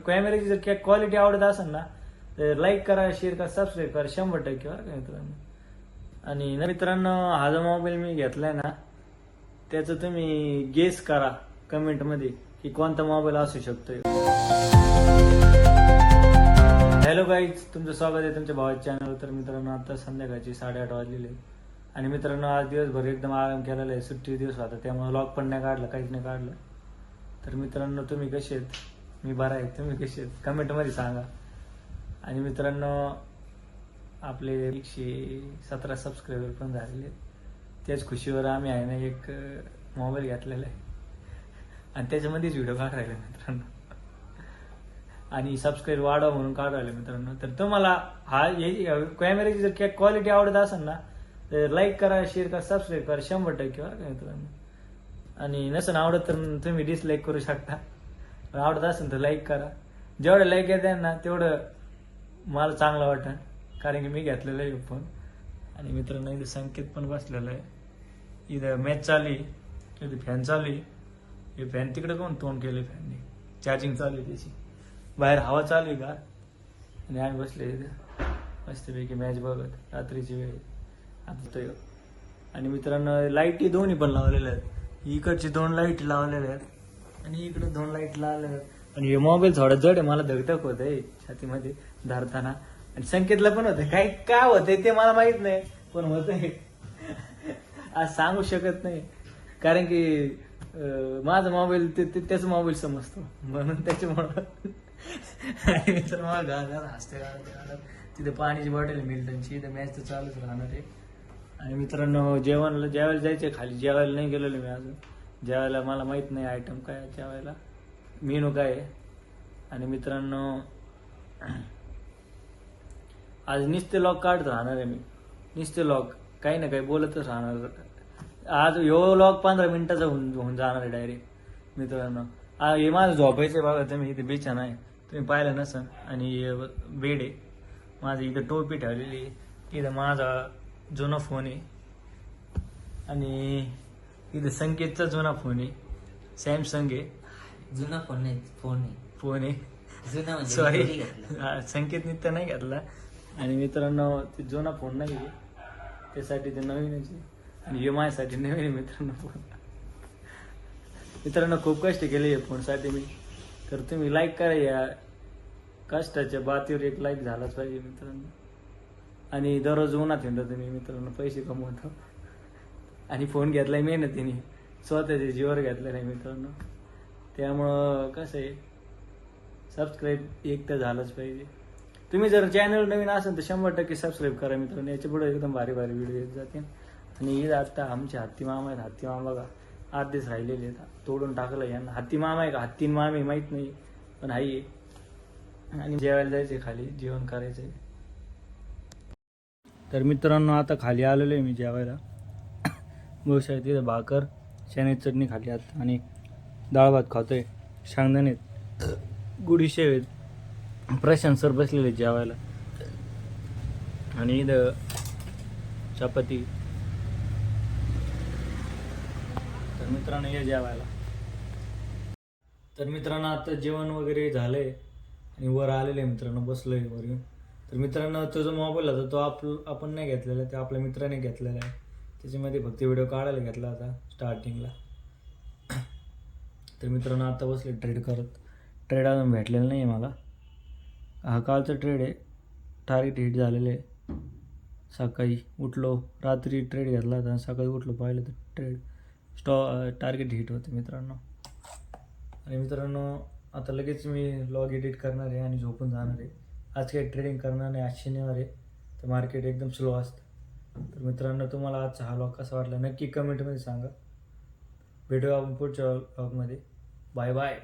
कॅमेऱ्याची जर क्वालिटी आवडत असेल ना तर लाईक करा, शेअर करा, सबस्क्राईब करा 100% बरं का मित्रांनो. आणि मित्रांनो हा जो मोबाईल मी घेतलाय ना त्याचं तुम्ही गेस करा कमेंटमध्ये की कोणता मोबाईल असू शकतो. हॅलो गाईज, तुमचं स्वागत आहे तुमच्या भावाच्या चॅनल. तर मित्रांनो आता संध्याकाळची 8:30 वाजलेले आणि मित्रांनो आज दिवसभर एकदम आराम केलेला आहे. सुट्टी दिवस होता त्यामुळे व्लॉग पण नाही काढला, काहीच नाही काढलं. तर मित्रांनो तुम्ही कसे आहेत? मी बरा आहे, तुम्ही कसे आहेत कमेंटमध्ये सांगा. आणि मित्रांनो आपले 117 सबस्क्रायबर पण झालेले आहेत. त्याच खुशीवर आम्ही आहे ना एक मोबाईल घेतलेला आहे आणि त्याच्यामध्येच व्हिडिओ काढायला मित्रांनो. आणि सबस्क्राईब वाढवा म्हणून काढायला मित्रांनो. तर तुम्हाला हा कॅमेऱ्याची जर क्वालिटी आवडत असेल ना तर लाईक करा, शेअर करा, सबस्क्राईब करा 100% बरं का मित्रांनो. आणि नसेल आवडत तर तुम्ही डिसलाईक करू शकता. आवडत असेल तर लाईक करा. जेवढं लाईक येते ना तेवढं मला चांगलं वाटतं, कारण की मी घेतलेलं आहे फोन. आणि मित्रांनो इथं संकेत पण बसलेला आहे. इथं मॅच चालू आहे, इथे फॅन चालू आहे. हे फॅन तिकडे कोण तोंड केलं फॅनने, चार्जिंग चालू आहे त्याची. बाहेर हवा चालू आहे का आणि आम्ही बसले इथं मस्तपैकी मॅच बघत. रात्रीची वेळ आता. आणि मित्रांनो लाईटी दोन्ही पण लावलेल्या आहेत. इकडची 2 लाईट लावलेल्या आहेत आणि इकडे 2 लाईट लावलेल्या आहेत. आणि हे मोबाईल थोडा जड आहे, मला धगधग होत आहे छातीमध्ये धरताना. आणि संकेतला पण होते, काय होतंय ते मला माहित नाही, पण होतंय. आज सांगू शकत नाही कारण की माझा मोबाईल त्याचा मोबाईल समजतो म्हणून त्याच्यामुळं. आणि मित्र मला गाणं हसते गाणं. तिथे पाण्याची बॉटल मिल्टनची, इथे मॅच तर चालूच राहणार आहे. आणि मित्रांनो जेवायला जायचंय खाली. जेवायला नाही गेलेलो मी अजून. जेवायला मला माहित नाही आयटम काय आहे जेवायला, मेनू काय आहे. आणि मित्रांनो आज नुसते लॉग काढत राहणार आहे मी, नुसते लॉग काही ना काही बोलतच राहणार. आज ह्यो लॉग 15 मिनिटाचा होऊन जाणार आहे डायरेक्ट मित्रांनो. हे माझं झोपायचं बघा तुम्ही, इथे बिछाना आहे तुम्ही पाहिलं नसन. आणि बेड आहे माझं, इथं टोपी ठेवलेली आहे. इथं माझा जुना फोन आहे आणि इथं संकेतचा जुना फोन आहे, सॅमसंग आहे. जुना फोन नाही, फोन आहे जुना म्हणजे सॉरी, कधी घेतला? संकेतने तर नाही घेतला. आणि मित्रांनो ते जुना फोन नाही आहे, त्यासाठी ते नवीनच आहे. आणि हे माझ्यासाठी नवीन आहे मित्रांनो फोन. मित्रांनो खूप कष्ट केले या फोनसाठी मी. तर तुम्ही लाईक करा, या कष्टाच्या बातीवर एक लाईक झालाच पाहिजे मित्रांनो. आणि दररोज उन्हात हिंडतो तुम्ही मित्रांनो, पैसे कमवतो. आणि फोन घेतलाय मेहनतीने, स्वतःच्या जीवावर घेतला नाही मित्रांनो. त्यामुळं कसं आहे, सबस्क्राईब एक तर झालंच पाहिजे. तुम्ही जर चॅनल नवीन असेल तर 100% सबस्क्राईब करा मित्रांनो. याच्या पुढे एकदम भारी भारी व्हिडिओ येत जातील. आणि ईद आता आमचे हत्ती मामा आहेत. हत्ती मामा बघा 8 दिवस राहिलेले आहेत, तोडून टाकलं यांना. हत्ती मामा आहे का हत्ती मामी माहीत नाही, पण आहे. आणि जेवायला जायचे खाली, जेवण करायचंय. तर मित्रांनो आता खाली आलेलो आहे मी जेवायला. बहुशा तिथं भाकर, शेण्याची चटणी खाली आत आणि डाळ भात खातोय. शेंगदाणे, गुडीशेव आहेत. प्रशांत सर बसलेले जेवायला आणि इथं चपाती. तर मित्रांनो ये जेवायला. तर मित्रांनो आता जेवण वगैरे झालंय आणि वर आलेलं आहे मित्रांनो, बसलोय वर येऊन. तर मित्रांनो तो जो मोबाईल होता तो आपण नाही घेतलेला, ते आपल्या मित्राने घेतलेला आहे. त्याच्यामध्ये फक्त व्हिडिओ काढायला घेतला होता स्टार्टिंगला. तर मित्रांनो आता बसले ट्रेड करत. ट्रेड अजून भेटलेलं नाही आहे मला. हा कालचा ट्रेड आहे, टार्गेट हिट झालेलं आहे. सकाळी उठलो, रात्री ट्रेड घेतला होता, सकाळी उठलो पाहिलं तर ट्रेड टार्गेट हिट होते मित्रांनो. आणि मित्रांनो आता लगेच मी लॉग एडिट करणार आहे आणि झोपून जाणार आहे. आज काही ट्रेडिंग करणार नाही, आज शनिवार आहे तर मार्केट एकदम स्लो असतं. तर मित्रांनो तुम्हाला आजचा हा लॉग कसा वाटला नक्की कमेंटमध्ये सांगा. भेटूया आपण पुढच्या लॉगमध्ये. Bye bye.